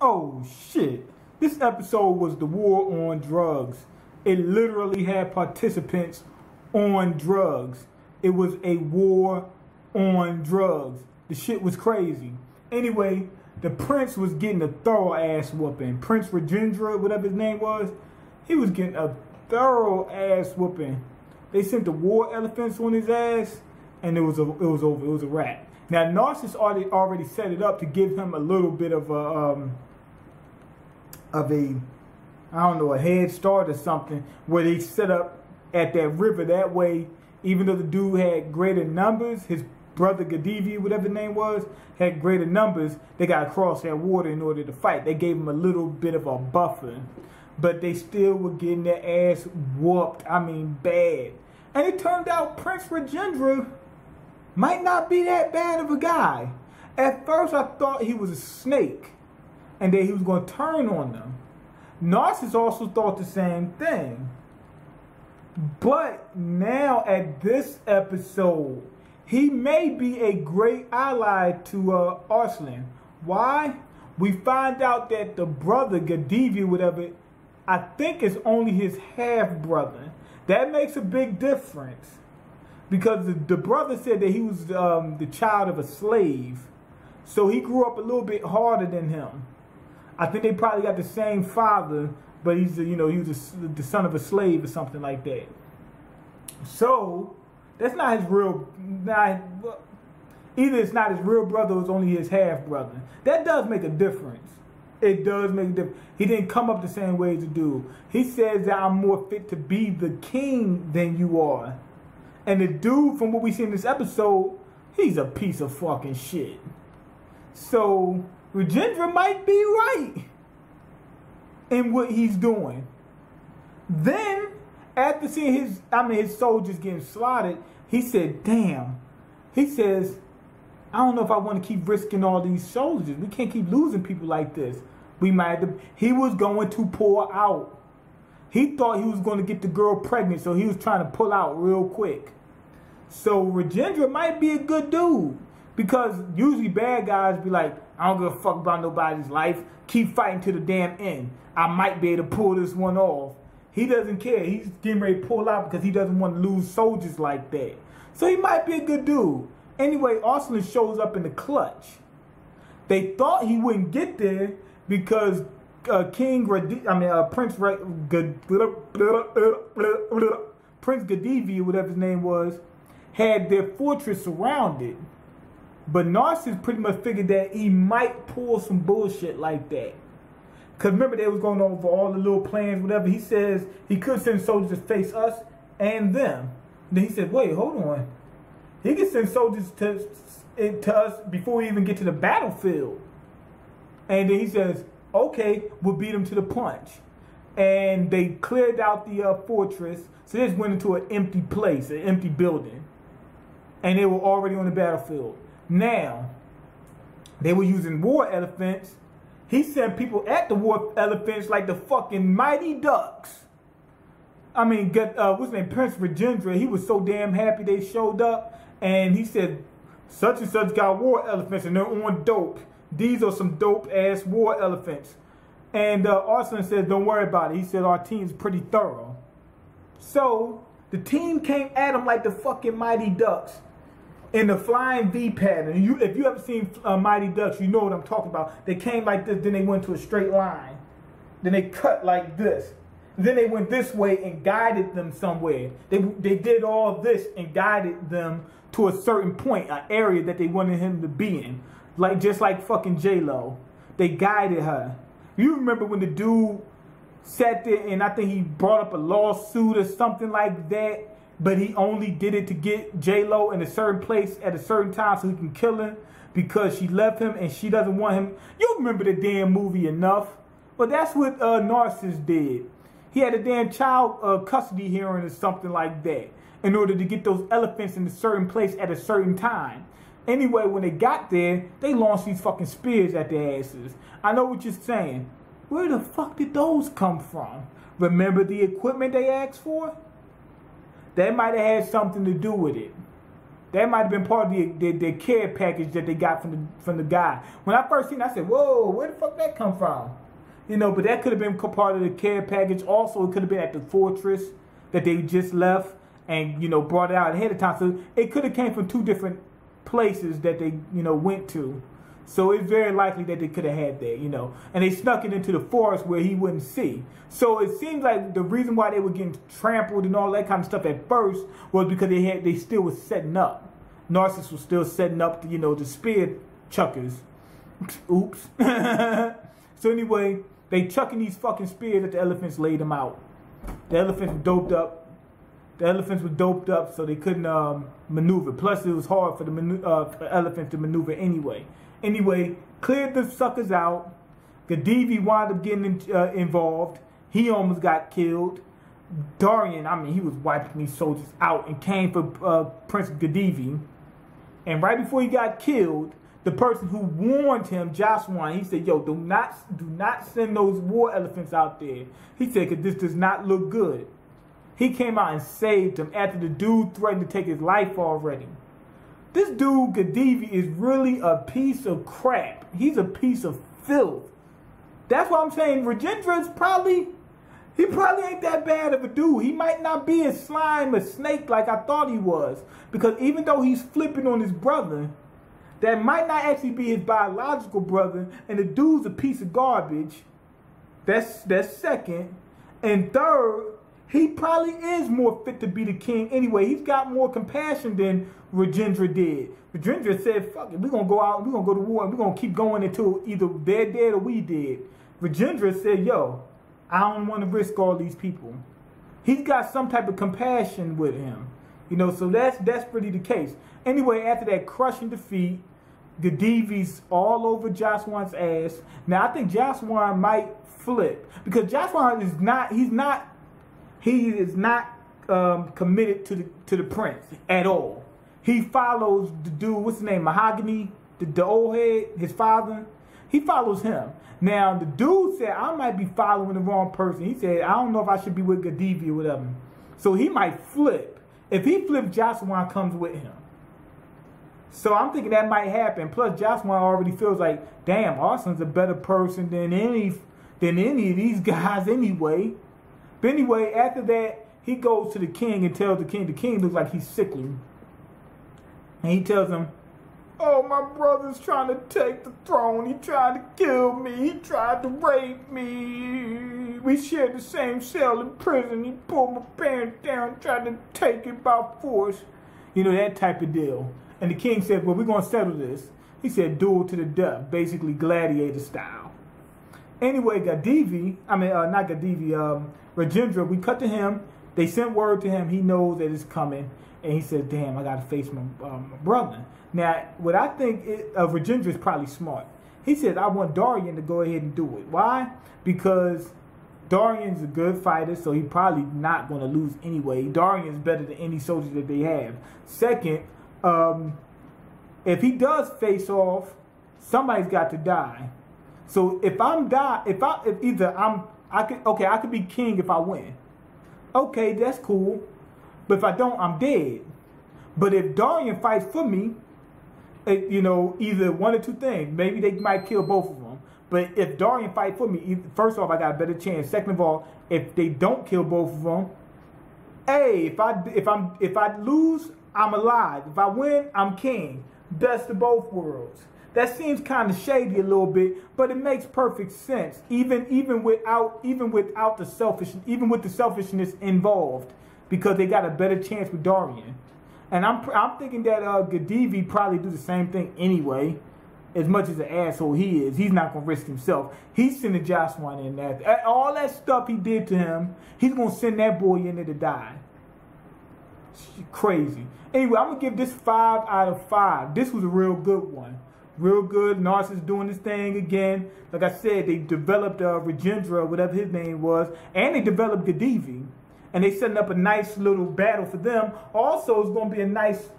Oh shit. This episode was the war on drugs. It literally had participants on drugs. It was a war on drugs. The shit was crazy. Anyway, the prince was getting a thorough ass whooping. Prince Rajendra, whatever his name was, he was getting a thorough ass whooping. They sent the war elephants on his ass, and it was over. It was a wrap. Now, Narcissus already set it up to give him a little bit of a a head start or something, where they set up at that river. That way, even though the dude had greater numbers, his brother Gadivi, whatever his name was, had greater numbers, they got to cross that water in order to fight. They gave him a little bit of a buffer, but they still were getting their ass whooped. I mean, bad. And it turned out Prince Rajendra might not be that bad of a guy. At first, I thought he was a snake and that he was going to turn on them. Narcissus also thought the same thing. But now at this episode, he may be a great ally to Arslan. Why? We find out that the brother, Gadivi, whatever, I think is only his half-brother. That makes a big difference. Because the brother said that he was the child of a slave. So he grew up a little bit harder than him. I think they probably got the same father, but he's he was the son of a slave or something like that. So that's not his real. Either it's not his real brother or it's only his half brother. That does make a difference. It does make a difference. He didn't come up the same way as the dude. He says that I'm more fit to be the king than you are. And the dude, from what we see in this episode, he's a piece of fucking shit. So Rajendra might be right in what he's doing. Then, after seeing his soldiers getting slaughtered, he said, damn. He says, I don't know if I want to keep risking all these soldiers. We can't keep losing people like this. We might have, he was going to pull out. He thought he was going to get the girl pregnant, so he was trying to pull out real quick. So Rajendra might be a good dude. Because usually bad guys be like, I don't give a fuck about nobody's life. Keep fighting to the damn end. I might be able to pull this one off. He doesn't care. He's getting ready to pull out because he doesn't want to lose soldiers like that. So he might be a good dude. Anyway, Arslan shows up in the clutch. They thought he wouldn't get there because Prince Gadivi, whatever his name was, had their fortress surrounded. But Narcissus pretty much figured that he might pull some bullshit like that. Because remember, they was going over all the little plans, whatever. He says he could send soldiers to face us and them. Then he said, wait, hold on. He can send soldiers to us before we even get to the battlefield. And then he says, okay, we'll beat them to the punch. And they cleared out the fortress. So they just went into an empty place, an empty building. And they were already on the battlefield. Now, they were using war elephants. He sent people at the war elephants like the fucking Mighty Ducks. I mean, what's his name? Prince Rajendra. He was so damn happy they showed up. And he said, such and such got war elephants and they're on dope. These are some dope ass war elephants. And Arslan said, don't worry about it. He said, our team's pretty thorough. So, the team came at him like the fucking Mighty Ducks. In the flying V pattern. If you ever seen Mighty Ducks, you know what I'm talking about. They came like this, then they went to a straight line. Then they cut like this. Then they went this way and guided them somewhere. They did all this and guided them to a certain point, an area that they wanted him to be in. Just like fucking J-Lo. They guided her. You remember when the dude sat there and I think he brought up a lawsuit or something like that? But he only did it to get J-Lo in a certain place at a certain time so he can kill her because she left him and she doesn't want him. You remember the damn movie enough. But that's what Narcissus did. He had a damn child custody hearing or something like that in order to get those elephants in a certain place at a certain time. Anyway, when they got there, they launched these fucking spears at their asses. I know what you're saying. Where the fuck did those come from? Remember the equipment they asked for? That might have had something to do with it. That might have been part of the care package that they got from the guy. When I first seen it, I said, whoa, where the fuck that come from? You know, but that could have been part of the care package. Also, it could have been at the fortress that they just left and, you know, brought it out ahead of time. So it could have came from 2 different places that they, you know, went to. So it's very likely that they could have had that, you know. And they snuck it into the forest where he wouldn't see. So it seems like the reason why they were getting trampled and all that kind of stuff at first was because they still was setting up. Narcissus was still setting up, you know, the spear chuckers. Oops. So anyway, they chucking these fucking spears that the elephants laid them out. The elephants were doped up. The elephants were doped up, so they couldn't maneuver. Plus, it was hard for the elephants to maneuver anyway. Anyway, cleared the suckers out. Gadivi wound up getting involved. He almost got killed. Darian, I mean, he was wiping these soldiers out and came for Prince Gadivi. And right before he got killed, the person who warned him, Joshua, he said, yo, do not send those war elephants out there. He said, because this does not look good. He came out and saved him after the dude threatened to take his life already. This dude, Gadivi, is really a piece of crap. He's a piece of filth. That's why I'm saying Rajendra's he probably ain't that bad of a dude. He might not be a slime, a snake like I thought he was. Because even though he's flipping on his brother, that might not actually be his biological brother. And the dude's a piece of garbage. That's second. And third, he probably is more fit to be the king anyway. He's got more compassion than Rajendra did. Rajendra said, fuck it, we're going to go out, we're going to go to war, and we're going to keep going until either they're dead or we did. Rajendra said, yo, I don't want to risk all these people. He's got some type of compassion with him. You know, so that's really the case. Anyway, after that crushing defeat, Gadivi's all over Joshua's ass. Now, I think Joshua might flip. Because Joshua is not committed to the prince at all. He follows the dude, what's his name, Mahogany, the old head, his father. He follows him. Now, the dude said, I might be following the wrong person. He said, I don't know if I should be with Gadivi or whatever. So he might flip. If he flips, Joshua comes with him. So I'm thinking that might happen. Plus, Joshua already feels like, damn, Arslan's a better person than any of these guys anyway. But anyway, after that, he goes to the king and tells the king looks like he's sickly. And he tells him, oh, my brother's trying to take the throne. He tried to kill me. He tried to rape me. We shared the same cell in prison. He pulled my pants down, tried to take it by force. You know, that type of deal. And the king said, well, we're going to settle this. He said, duel to the death, basically gladiator style. Anyway, Rajendra, we cut to him. They sent word to him. He knows that it's coming. And he said, damn, I got to face my brother. Now, what I think Rajendra is probably smart. He said, I want Darian to go ahead and do it. Why? Because Darian's a good fighter, so he's probably not going to lose anyway. Darian's better than any soldier that they have. Second, if he does face off, somebody's got to die. So if I could be king if I win. Okay, that's cool. But if I don't, I'm dead. But if Darian fights for me, you know, either one or two things. Maybe they might kill both of them. But if Darian fights for me, first off, I got a better chance. Second of all, if they don't kill both of them, hey, if I lose, I'm alive. If I win, I'm king. Best of both worlds. That seems kind of shady a little bit, but it makes perfect sense. Even with the selfishness involved, because they got a better chance with Darian. And I'm thinking that Gadivi probably do the same thing anyway. As much as an asshole he is, he's not gonna risk himself. He's sending Joshua in there. All that stuff he did to him, he's gonna send that boy in there to die. Crazy. Anyway, I'm gonna give this 5 out of 5. This was a real good one. Real good. Narcissus doing this thing again. Like I said, they developed Rajendra, whatever his name was, and they developed Gadivi. And they setting up a nice little battle for them. Also, it's going to be a nice,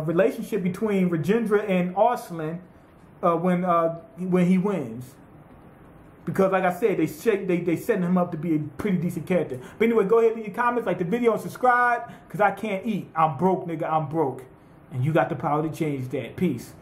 relationship between Rajendra and Arslan when he wins. Because like I said, they setting him up to be a pretty decent character. But anyway, go ahead and leave your comments, like the video, and subscribe. Because I can't eat. I'm broke, nigga. I'm broke. And you got the power to change that. Peace.